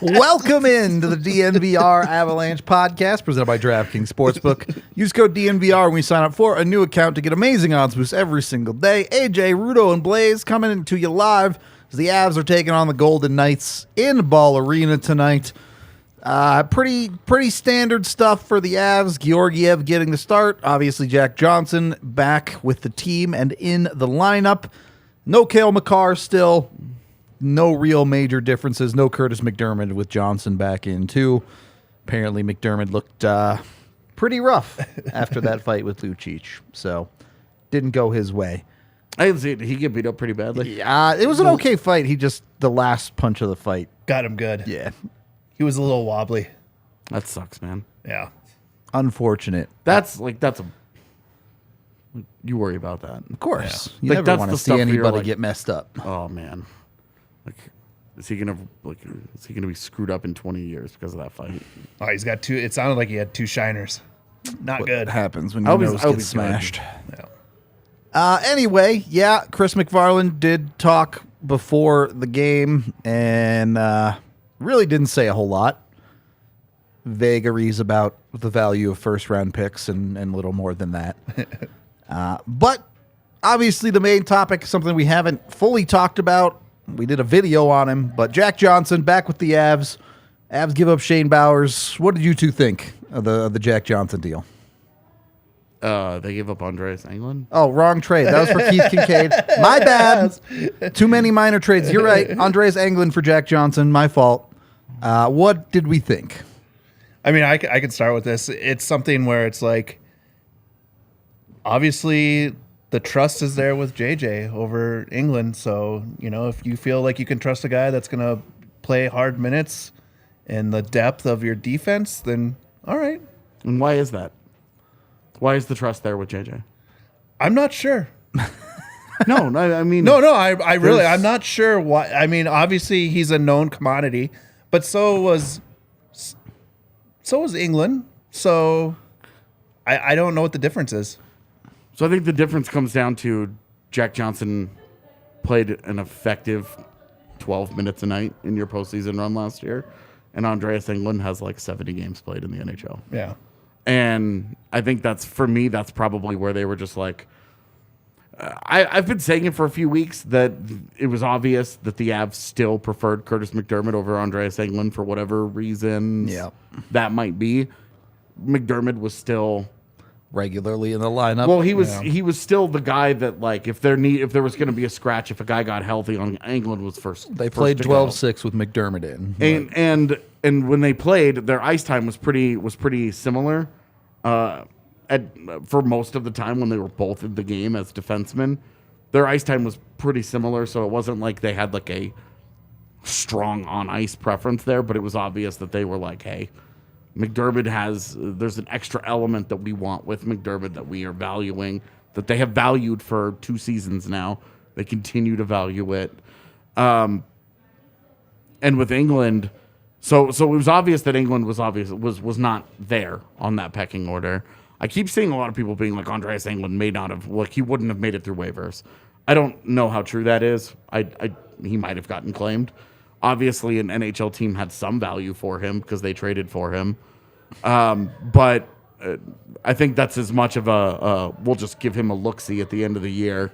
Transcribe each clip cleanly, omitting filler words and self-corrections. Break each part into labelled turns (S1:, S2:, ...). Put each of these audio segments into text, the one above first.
S1: Welcome into the DNVR Avalanche podcast presented by DraftKings Sportsbook. Use code DNVR when we sign up for a new account to get amazing odds boosts every single day. AJ, Rudo, and Blaze coming into you live as the Avs are taking on the Golden Knights in Ball Arena tonight. Pretty standard stuff for the Avs. Georgiev getting the start. Obviously, Jack Johnson back with the team and in the lineup. No Cale Makar still. No real major differences. No Curtis McDermott with Johnson back in, too. Apparently, McDermott looked pretty rough after that fight with Lucic. So, didn't go his way.
S2: I didn't see it. Did he get beat up pretty badly?
S1: Yeah, it was an okay fight. The last punch of the fight
S3: got him good.
S1: Yeah.
S3: He was a little wobbly.
S2: That sucks, man.
S3: Yeah.
S1: Unfortunate.
S2: That's a... You worry about that.
S1: Of course.
S2: Yeah.
S1: You
S2: Like,
S1: never
S2: that's
S1: want
S2: the
S1: to see
S2: stuff where you're
S1: anybody
S2: like,
S1: get messed up.
S2: Oh, man. Is he gonna be screwed up in 20 years because of that fight?
S3: Oh, he's got two. It sounded like he had two shiners. Not
S1: What
S3: good.
S1: happens when your nose gets smashed.
S3: Yeah.
S1: Anyway, Chris McFarland did talk before the game and really didn't say a whole lot. Vagaries about the value of first-round picks and little more than that. But obviously the main topic, something we haven't fully talked about. We did a video on him, but Jack Johnson back with the Avs. Avs give up Shane Bowers. What did you two think of the Jack Johnson deal?
S2: They gave up Andreas Englund.
S1: Oh, wrong trade. That was for Keith Kincaid. My bad. Too many minor trades. You're right. Andreas Englund for Jack Johnson. My fault. What did we think?
S3: I mean, I can start with this. It's something where it's like, obviously, the trust is there with JJ over England. So, if you feel like you can trust a guy that's going to play hard minutes and the depth of your defense, then all right.
S2: And why is that? Why is the trust there with JJ?
S3: I'm not sure.
S2: No, I mean...
S3: I'm not sure why. I mean, obviously, he's a known commodity, but so was England. So I don't know what the difference is.
S2: So I think the difference comes down to Jack Johnson played an effective 12 minutes a night in your postseason run last year, and Andreas Englund has like 70 games played in the NHL.
S3: Yeah.
S2: And I think that's probably where they were just like, I've been saying it for a few weeks that it was obvious that the Avs still preferred Curtis McDermott over Andreas Englund for whatever reasons that might be. McDermott was still
S1: regularly in the lineup.
S2: Well, he was still the guy that, like, if there was going to be a scratch, if a guy got healthy, on Englund was first.
S1: They played 12-6 with McDermott in.
S2: And when they played, their ice time was pretty similar. For most of the time when they were both in the game as defensemen, their ice time was pretty similar. So it wasn't like they had like a strong on ice preference there, but it was obvious that they were like, hey, there's an extra element that we want with McDermott that we are valuing, that they have valued for 2 seasons now. They continue to value it. And with England, so it was obvious that England was not there on that pecking order. I keep seeing a lot of people being like, Andreas Englund may not have, like, he wouldn't have made it through waivers. I don't know how true that is. He might have gotten claimed. Obviously, an NHL team had some value for him because they traded for him. But I think that's as much of we'll just give him a look-see at the end of the year.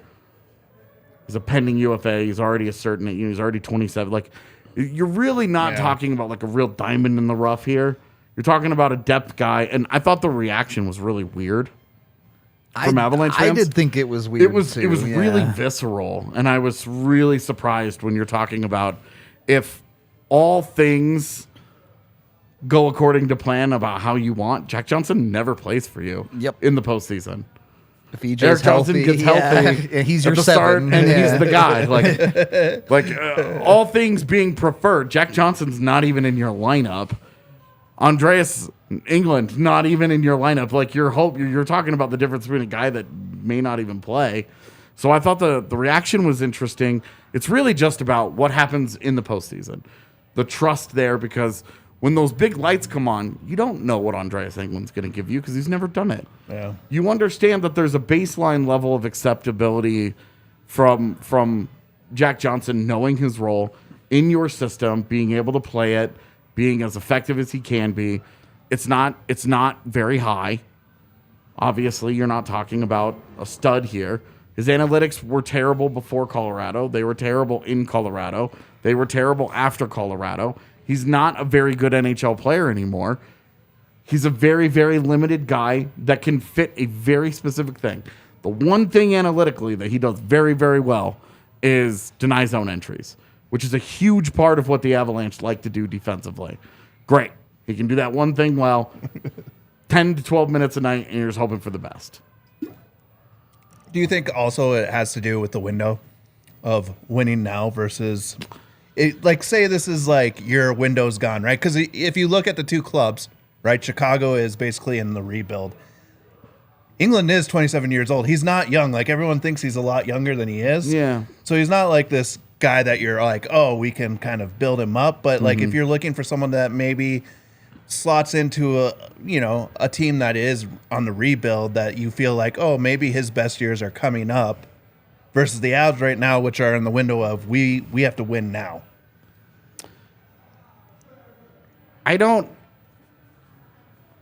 S2: He's a pending UFA. He's already a certain, he's already 27. Like, you're really not talking about like a real diamond in the rough here. You're talking about a depth guy, and I thought the reaction was really weird from Avalanche fans.
S1: I did think it was weird.
S2: It was really visceral, and I was really surprised when you're talking about if all things go according to plan about how you want. Jack Johnson never plays for you. In the postseason.
S1: If EJ's
S2: Eric Johnson
S1: healthy,
S2: gets healthy,
S1: and he's
S2: at
S1: your
S2: the
S1: seven,
S2: start, and he's the guy. Like all things being preferred, Jack Johnson's not even in your lineup. Andreas Englund, not even in your lineup. Like you're talking about the difference between a guy that may not even play. So I thought the reaction was interesting. It's really just about what happens in the postseason. The trust there, because when those big lights come on, you don't know what Andreas Englund's going to give you because he's never done it.
S3: Yeah.
S2: You understand that there's a baseline level of acceptability from Jack Johnson knowing his role in your system, being able to play it, being as effective as he can be. It's not very high. Obviously, you're not talking about a stud here. His analytics were terrible before Colorado. They were terrible in Colorado. They were terrible after Colorado. He's not a very good NHL player anymore. He's a very, very limited guy that can fit a very specific thing. The one thing analytically that he does very, very well is deny zone entries, which is a huge part of what the Avalanche like to do defensively. Great. He can do that one thing well. 10 to 12 minutes a night, and you're just hoping for the best.
S3: Do you think also it has to do with the window of winning now versus, like, say this is like your window's gone, right? Because if you look at the two clubs, right, Chicago is basically in the rebuild. England is 27 years old. He's not young. Like, everyone thinks he's a lot younger than he is.
S2: Yeah.
S3: So he's not like this guy that you're like, oh, we can kind of build him up. But like, if you're looking for someone that maybe slots into a team that is on the rebuild, that you feel like, oh, maybe his best years are coming up, versus the Avs right now, which are in the window of we have to win now.
S2: I don't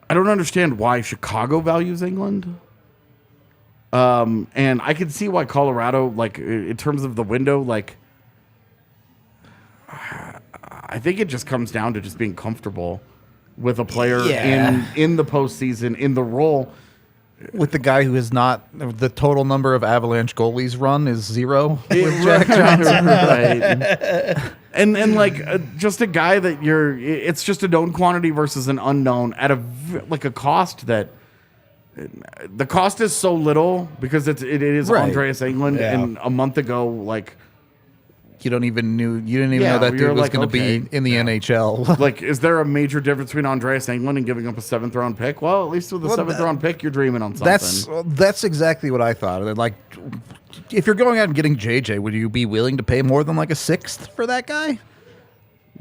S2: understand why Chicago values England. And I can see why Colorado, like, in terms of the window, like, I think it just comes down to just being comfortable with a player in the postseason, in the role.
S1: With the guy who is not, the total number of Avalanche goalies run is 0 with Jack Johnson.
S2: Right. And like, just a guy that it's just a known quantity versus an unknown at a cost that, the cost is so little because it is
S1: Right.
S2: Andreas Englund,
S3: Yeah.
S2: and a month ago, like,
S1: You didn't even know
S2: Yeah,
S1: that dude
S2: you're
S1: was
S2: like,
S1: going to
S2: okay.
S1: be in the NHL.
S2: like, is there a major difference between Andreas Englund and giving up a 7th round pick? Well, at least with a 7th round pick, you're dreaming on something.
S1: That's exactly what I thought. Like, if you're going out and getting JJ, would you be willing to pay more than like a 6th for that guy?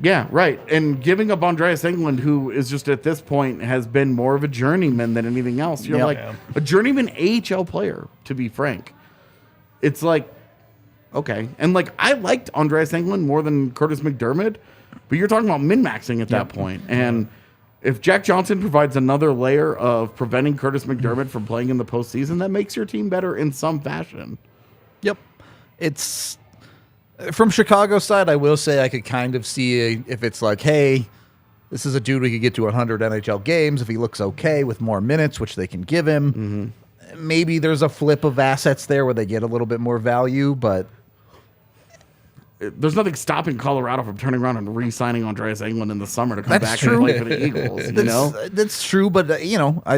S2: Yeah, right. And giving up Andreas Englund, who is just at this point has been more of a journeyman than anything else. You're
S1: Yep.
S2: like a journeyman AHL player, to be frank. It's like, okay. And like, I liked Andreas Englund more than Curtis McDermott, but you're talking about min-maxing at that point. And if Jack Johnson provides another layer of preventing Curtis McDermott from playing in the postseason, that makes your team better in some fashion.
S1: Yep. It's from Chicago's side, I will say I could kind of see if it's like, hey, this is a dude we could get to 100 NHL games if he looks okay with more minutes, which they can give him. Maybe there's a flip of assets there where they get a little bit more value, but
S2: There's nothing stopping Colorado from turning around and re-signing Andreas Englund in the summer to come
S1: That's
S2: back
S1: true.
S2: and play for the Eagles. You know,
S1: that's true. But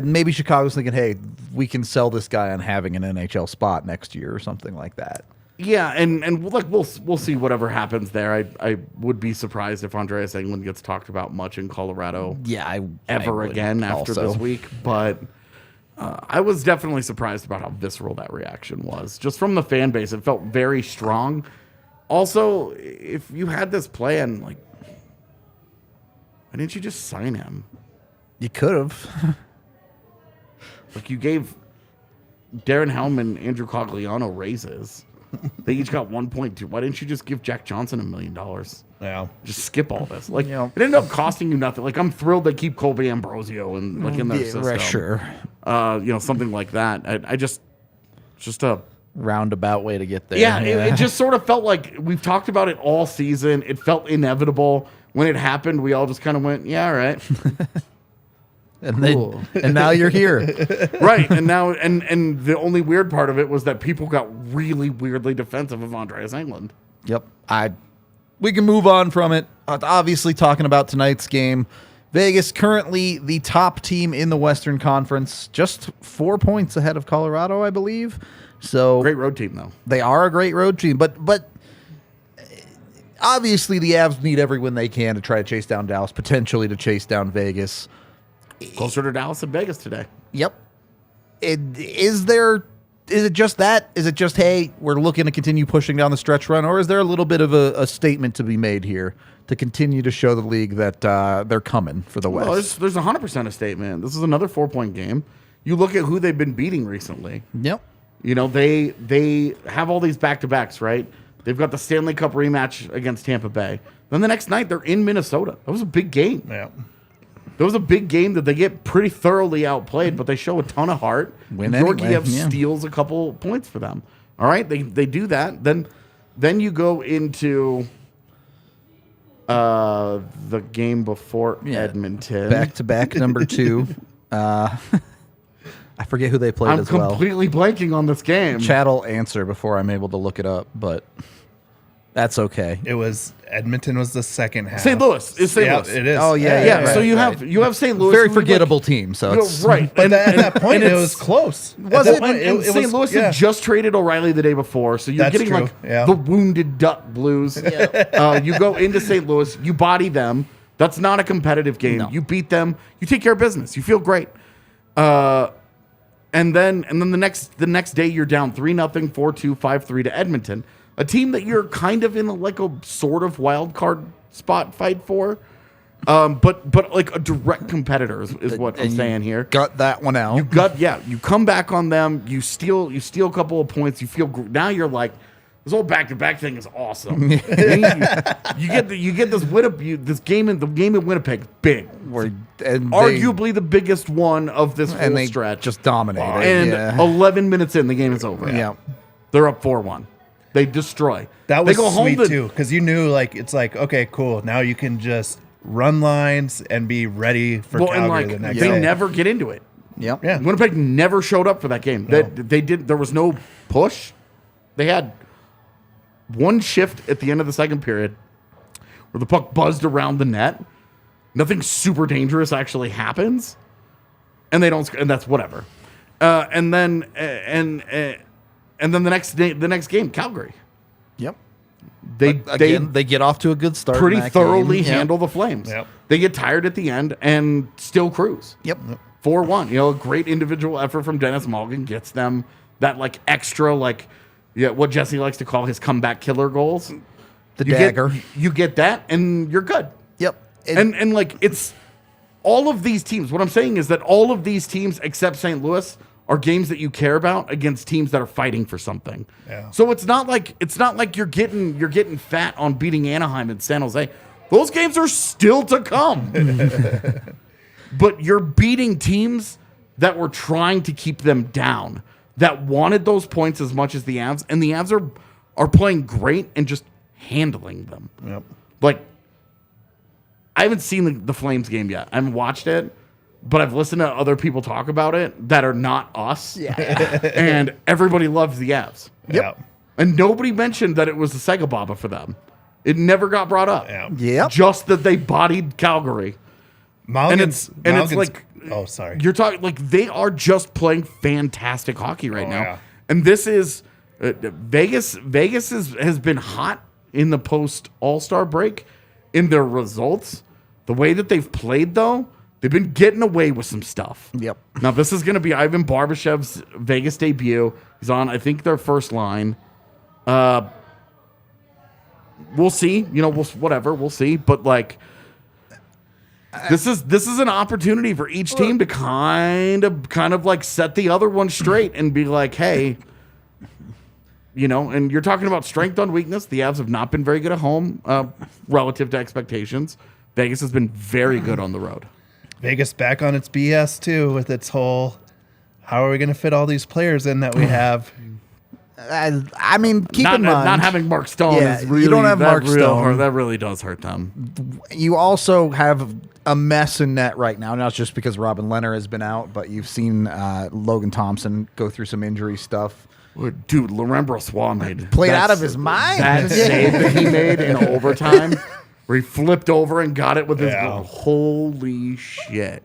S1: maybe Chicago's thinking, hey, we can sell this guy on having an NHL spot next year or something like that.
S2: yeah, and like we'll see whatever happens there. I would be surprised if Andreas Englund gets talked about much in Colorado.
S1: Yeah, I
S2: ever
S1: would
S2: again after
S1: also.
S2: this week, but I was definitely surprised about how visceral that reaction was. Just from the fan base, it felt very strong. Also, if you had this plan, like, why didn't you just sign him?
S1: You could have.
S2: Like, you gave Darren Helm and Andrew Cogliano raises. They each got 1.2. Why didn't you just give Jack Johnson $1 million?
S3: Yeah.
S2: Just skip all this. Like,
S1: Yeah.
S2: it ended up costing you nothing. Like, I'm thrilled they keep Colby Ambrosio and like in their system.
S1: Right, sure.
S2: Something like that. I just a
S1: Roundabout way to get there.
S2: yeah. It just sort of felt like we've talked about it all season. It felt inevitable when it happened. We all just kind of went, yeah, all right, cool.
S1: and now you're here.
S2: Right. And now and the only weird part of it was that people got really weirdly defensive of Andreas Englund.
S1: Yep. We can move on from it. Obviously, talking about tonight's game. Vegas currently the top team in the Western Conference, just 4 points ahead of Colorado, I believe. So
S2: Great road team though.
S1: they are a great road team, but obviously the Avs need every win they can to try to chase down Dallas, potentially to chase down Vegas.
S2: Closer to Dallas and Vegas today.
S1: Yep. Is it just that? Is it just, hey, we're looking to continue pushing down the stretch run? Or is there a little bit of a statement to be made here to continue to show the league that they're coming for the West?
S2: Well, there's 100% a statement. This is another 4-point game. You look at who they've been beating recently.
S1: Yep.
S2: You know, they have all these back-to-backs, right? They've got the Stanley Cup rematch against Tampa Bay. Then the next night, they're in Minnesota. That was a big game.
S3: Yeah.
S2: That was a big game that they get pretty thoroughly outplayed, but they show a ton of heart.
S1: Win
S2: Georgiev
S1: anyway, yeah.
S2: steals a couple points for them. All right, they do that. Then you go into the game before Edmonton.
S1: Back-to-back number 2. I forget who they played
S2: I'm
S1: as well.
S2: completely blanking on this game.
S1: Chad will answer before I'm able to look it up, but that's okay.
S3: It was Edmonton was the second half.
S2: St. Louis. It's St.
S3: Yeah,
S2: Louis.
S3: it is.
S1: Oh, yeah,
S2: So
S1: right,
S2: you have St. Louis.
S1: Very
S2: who was
S1: forgettable team. So it's
S2: right.
S3: But at that point,
S2: and
S3: it was close.
S1: Was
S3: At
S1: it?
S3: that point,
S2: And St.
S3: was-
S2: Louis
S3: yeah.
S2: had just traded O'Reilly the day before, so you're
S3: That's
S2: getting
S3: true,
S2: like
S3: yeah.
S2: the wounded duck blues. You go into St. Louis, you body them. That's not a competitive game.
S1: No.
S2: You beat them. You take care of business. You feel great. And then the next day you're down 3-0, 4-2, 5-3 to Edmonton, a team that you're kind of in a sort of wild card spot fight for. But like a direct competitor is what I'm saying here.
S1: Got that one out.
S2: You come back on them. You steal a couple of points. You feel now you're like, this whole back-to-back thing is awesome. you get this game in Winnipeg big, arguably the biggest one of this whole
S1: and they
S2: stretch.
S1: just dominated.
S2: And 11 minutes in, the game is over.
S1: Yeah.
S2: They're up 4-1. They destroy.
S3: That was
S2: they go
S3: sweet
S2: home
S3: too, because you knew okay, cool. Now you can just run lines and be ready for Calgary the next
S2: they
S3: day.
S2: never get into it.
S1: Yep.
S3: Yeah.
S2: Winnipeg never showed up for that game.
S3: No.
S2: They did. There was no push. They had one shift at the end of the second period where the puck buzzed around the net. Nothing super dangerous actually happens, and they don't. And that's whatever. And then the next game, Calgary.
S1: Yep.
S2: They
S1: They get off to a good start.
S2: pretty
S1: in that
S2: thoroughly
S1: game.
S2: handle the Flames.
S3: Yep.
S2: They get tired at the end and still cruise.
S1: Yep.
S2: 4-1. A great individual effort from Dennis Malgin gets them that extra what Jesse likes to call his comeback killer goals.
S1: The
S2: You
S1: dagger.
S2: You get that and you're good.
S1: Yep.
S2: And it's all of these teams. What I'm saying is that all of these teams except St. Louis are games that you care about against teams that are fighting for something.
S3: Yeah.
S2: So it's not like you're getting fat on beating Anaheim and San Jose. Those games are still to come. But you're beating teams that were trying to keep them down, that wanted those points as much as the Avs, and the Avs are playing great and just handling them.
S3: Yep.
S2: I haven't seen the Flames game yet. I haven't watched it, but I've listened to other people talk about it that are not us.
S1: Yeah.
S2: And everybody loves the Avs.
S3: Yep.
S2: And nobody mentioned that it was a Sega Baba for them. It never got brought up.
S3: Yeah.
S1: Yep.
S2: Just that they bodied Calgary.
S3: Malgin's,
S2: And it's
S3: Malgin's-
S2: like,
S3: oh, sorry.
S2: You're talking they are just playing fantastic hockey right now.
S3: Yeah.
S2: And this is Vegas. Vegas has been hot in the post All-Star break in their results. The way that they've played, though, they've been getting away with some stuff.
S1: Yep.
S2: Now this is going to be Ivan Barbashev's Vegas debut. He's on, I think, their first line. We'll see. We'll see. But this is an opportunity for each team to kind of set the other one straight and be like, hey, and you're talking about strength on weakness. The Avs have not been very good at home relative to expectations. Vegas has been very good on the road.
S3: Vegas back on its BS too with its whole, how are we going to fit all these players in that we have?
S1: I mean, keep in mind,
S2: Not having Mark Stone is really,
S1: you don't have Mark Stone.
S2: That really does hurt them.
S1: You also have a mess in net right now, not just because Robin Leonard has been out, but you've seen Logan Thompson go through some injury stuff.
S2: Dude, Laurent Brossoit
S1: Played out of his mind.
S2: That save that he made in overtime, where he flipped over and got it with his goal. Holy shit.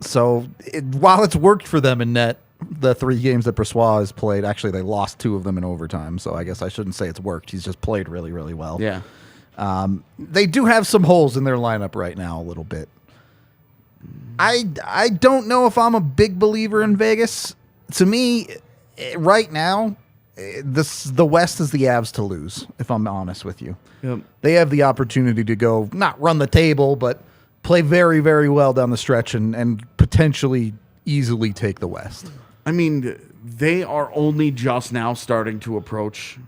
S1: So while it's worked for them in net, the 3 games that Brossoit has played, actually they lost 2 of them in overtime. So I guess I shouldn't say it's worked. He's just played really, really well.
S2: Yeah.
S1: They do have some holes in their lineup right now a little bit. I don't know if I'm a big believer in Vegas. To me, right now, the West is the Avs to lose, if I'm honest with you.
S2: Yep.
S1: They have the opportunity to go, not run the table, but play very, very well down the stretch and potentially easily take the West.
S2: I mean, they are only just now starting to approach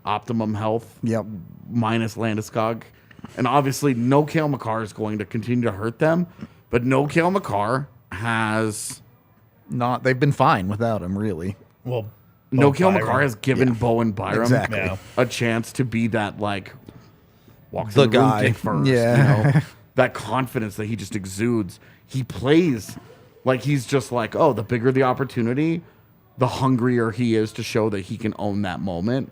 S2: optimum health.
S1: Yep.
S2: Minus Landeskog. And obviously, no Cale Makar is going to continue to hurt them. But no Cale Makar has...
S1: They've been fine without him, really.
S3: Well,
S2: No Cale Makar has given Bowen Byram
S1: Exactly.
S2: a chance to be that, like, walks
S1: The
S2: in the room
S1: guy.
S2: dick first.
S1: Yeah.
S2: You know? That confidence that he just exudes. He plays like he's just like, oh, the bigger the opportunity, the hungrier he is to show that he can own that moment.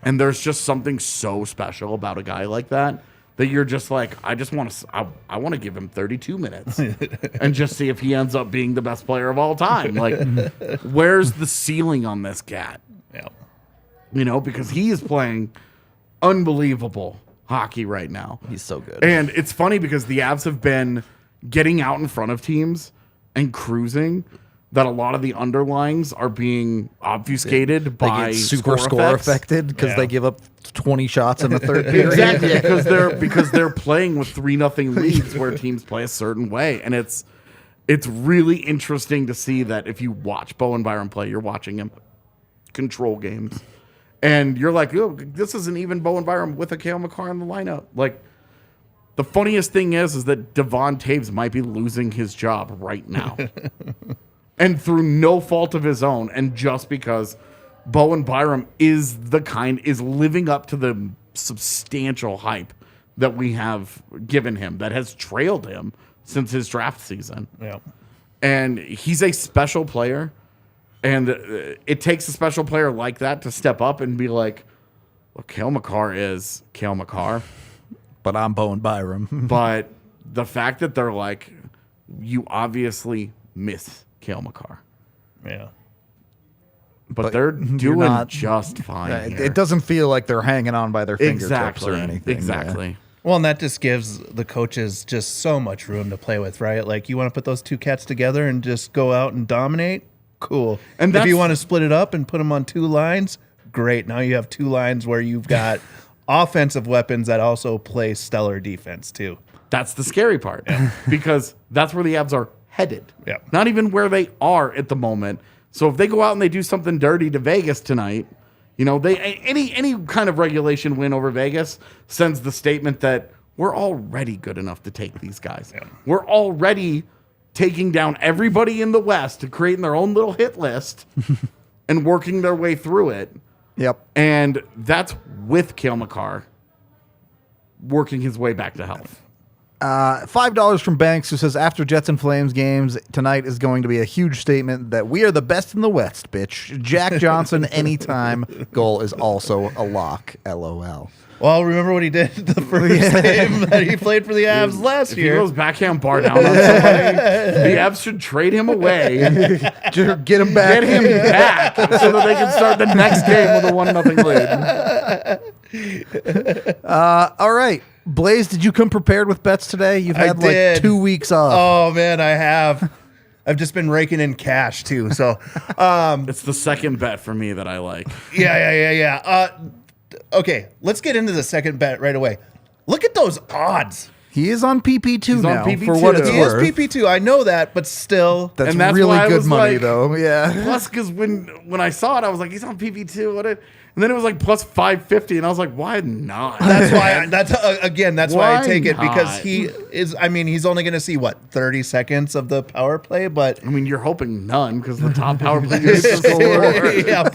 S2: And there's just something so special about a guy like that you're just like, I want to give him 32 minutes and just see if he ends up being the best player of all time. Like, where's the ceiling on this cat?
S3: Yeah.
S2: You know, because he is playing unbelievable hockey right now.
S1: He's so good.
S2: And it's funny because the Avs have been getting out in front of teams and cruising, that a lot of the underlings are being obfuscated
S1: They
S2: by
S1: get super score
S2: effects.
S1: affected because they give up 20 shots in the third period.
S2: Exactly, because they're playing with 3-0 leads where teams play a certain way, and it's really interesting to see that if you watch Bowen Byram play, you're watching him control games, and you're like, oh, this isn't even Bowen Byram with a Cale Makar in the lineup. Like, the funniest thing is that Devon Taves might be losing his job right now. And through no fault of his own, and just because Bowen Byram is living up to the substantial hype that we have given him, that has trailed him since his draft season.
S3: Yeah.
S2: And he's a special player, and it takes a special player like that to step up and be like, well, Cale Makar is Cale Makar.
S1: But I'm Bowen Byram.
S2: But the fact that they're like, you obviously miss Cale Makar.
S3: Yeah.
S2: But they're doing just fine.
S1: It doesn't feel like they're hanging on by their fingertips or anything.
S2: Exactly.
S1: Yeah.
S3: Well, and that just gives the coaches just so much room to play with, right? Like, you want to put those two cats together and just go out and dominate? Cool.
S2: And
S3: if you want to split it up and put them on two lines, great. Now you have two lines where you've got offensive weapons that also play stellar defense, too.
S2: That's the scary part. Because that's where the Avs are headed.
S3: Yeah.
S2: Not even where they are at the moment. So if they go out and they do something dirty to Vegas tonight, you know, any kind of regulation win over Vegas sends the statement that we're already good enough to take these guys. Yeah. We're already taking down everybody in the West to creating their own little hit list and working their way through it.
S1: Yep.
S2: And that's with Cale Makar working his way back to health.
S1: $5 from Banks, who says, after Jets and Flames games, tonight is going to be a huge statement that we are the best in the West, bitch. Jack Johnson, anytime goal is also a lock. LOL.
S3: Well, remember what he did the first game that he played for the Avs last
S2: If
S3: year.
S2: he goes backhand bar down on somebody, the Avs should trade him away.
S1: Get him back.
S2: Get him back so that they can start the next game with a 1-0 lead.
S1: All right. Blaze, did you come prepared with bets today? You've had like 2 weeks off.
S3: Oh, man, I have. I've just been raking in cash, too. So,
S2: It's the second bet for me that I like.
S3: yeah. Okay, let's get into the second bet right away. Look at those odds.
S1: He is on PP2 now,
S2: on PP2.
S1: for what it's
S3: He is
S1: worth.
S3: PP2. I know that, but still.
S1: That's
S2: And that's
S1: really
S2: why I
S1: good
S2: was
S1: money,
S2: like-
S1: though. Yeah.
S2: Plus, because when I saw it, I was like, he's on PP2. And then it was like plus 550, and I was like, why not?
S3: That's why. That's why I
S2: Why
S3: take it, because
S2: not?
S3: he is. I mean, he's only going to see what 30 seconds of the power play, but
S2: I mean, you're hoping none because the top power play is the score.
S3: yeah,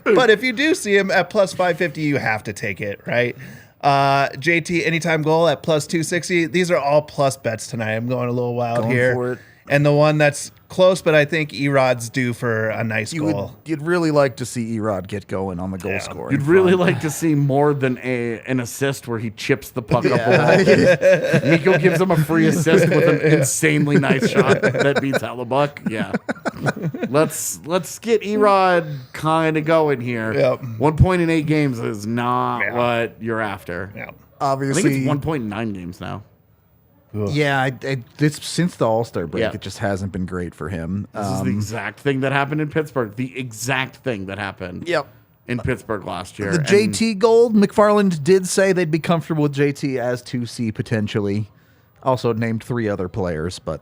S3: but if you do see him at plus 550, you have to take it, right? JT anytime goal at plus 260. These are all plus bets tonight. I'm going a little wild
S1: Going
S3: here.
S1: for it.
S3: And the one that's close, but I think Erod's due for a nice goal.
S1: You'd really like to see Erod get going on the goal scoring.
S2: You'd really
S1: front.
S2: like to see more than an assist where he chips the puck up the wall. Nico gives him a free assist with an insanely nice shot that beats Hellebuck. Yeah. Let's get Erod kind of going here.
S3: Yep.
S2: 1 point in 8 games is not what you're after.
S3: Yeah.
S2: I
S1: Obviously,
S2: think it's 1 point in 9 games now.
S1: Yeah, it's since the All-Star break,
S2: Yeah.
S1: it just hasn't been great for him.
S2: This is the exact thing that happened in Pittsburgh. The exact thing that happened in Pittsburgh last year.
S1: The
S2: And
S1: JT gold, McFarland did say they'd be comfortable with JT as 2C potentially. Also named 3 other players, but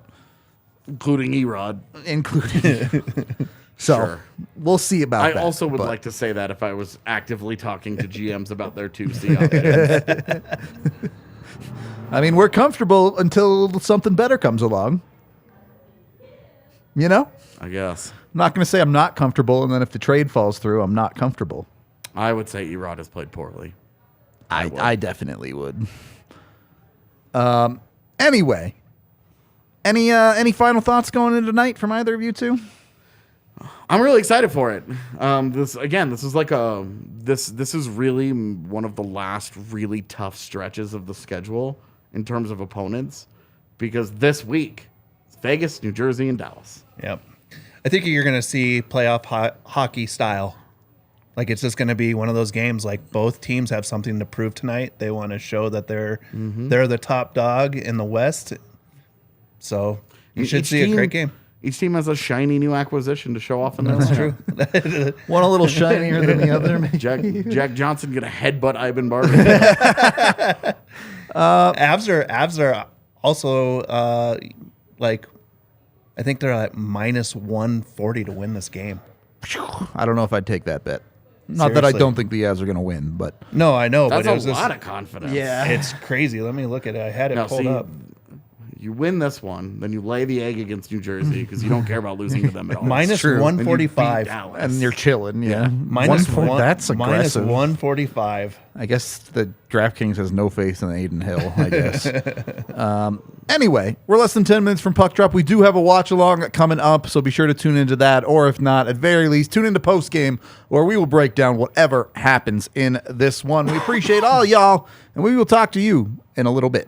S2: including Erod.
S1: including. So
S2: Sure.
S1: we'll see about
S2: I
S1: that.
S2: also would
S1: but-
S2: like to say that if I was actively talking to GMs about their 2C options.
S1: I mean, we're comfortable until something better comes along. You know?
S2: I guess.
S1: I'm not going to say I'm not comfortable, and then if the trade falls through, I'm not comfortable.
S2: I would say Erod has played poorly.
S1: I definitely would. Anyway, any final thoughts going into tonight from either of you two?
S2: I'm really excited for it. This is really one of the last really tough stretches of the schedule in terms of opponents, because this week it's Vegas, New Jersey, and Dallas.
S3: Yep. I think you're going to see playoff hockey style. Like, it's just going to be one of those games. Like, both teams have something to prove tonight. They want to show that they're the top dog in the West. So you should see a great game.
S2: Each team has a shiny new acquisition to show off in their
S3: That's true.
S1: One a little shinier than the other. Maybe.
S2: Jack Johnson gonna headbutt Ivan Barber.
S3: Avs are also like, I think they're at minus 140 to win this game.
S1: I don't know if I'd take that bet. Not that I don't think the Avs are going to win, but
S3: no, I know.
S2: That's
S3: but it
S2: a
S3: was
S2: lot of confidence.
S1: Yeah.
S3: It's crazy. Let me look at it. I had it pulled up.
S2: You win this one, then you lay the egg against New Jersey because you don't care about losing to them at all.
S3: Minus
S1: true.
S3: 145.
S1: and you're chilling. Yeah,
S3: Minus
S1: that's
S3: minus
S1: aggressive.
S3: 145.
S1: I guess the DraftKings has no faith in Aiden Hill, I guess. Anyway, we're less than 10 minutes from puck drop. We do have a watch along coming up, so be sure to tune into that. Or if not, at very least, tune into post game, where we will break down whatever happens in this one. We appreciate all y'all, and we will talk to you in a little bit.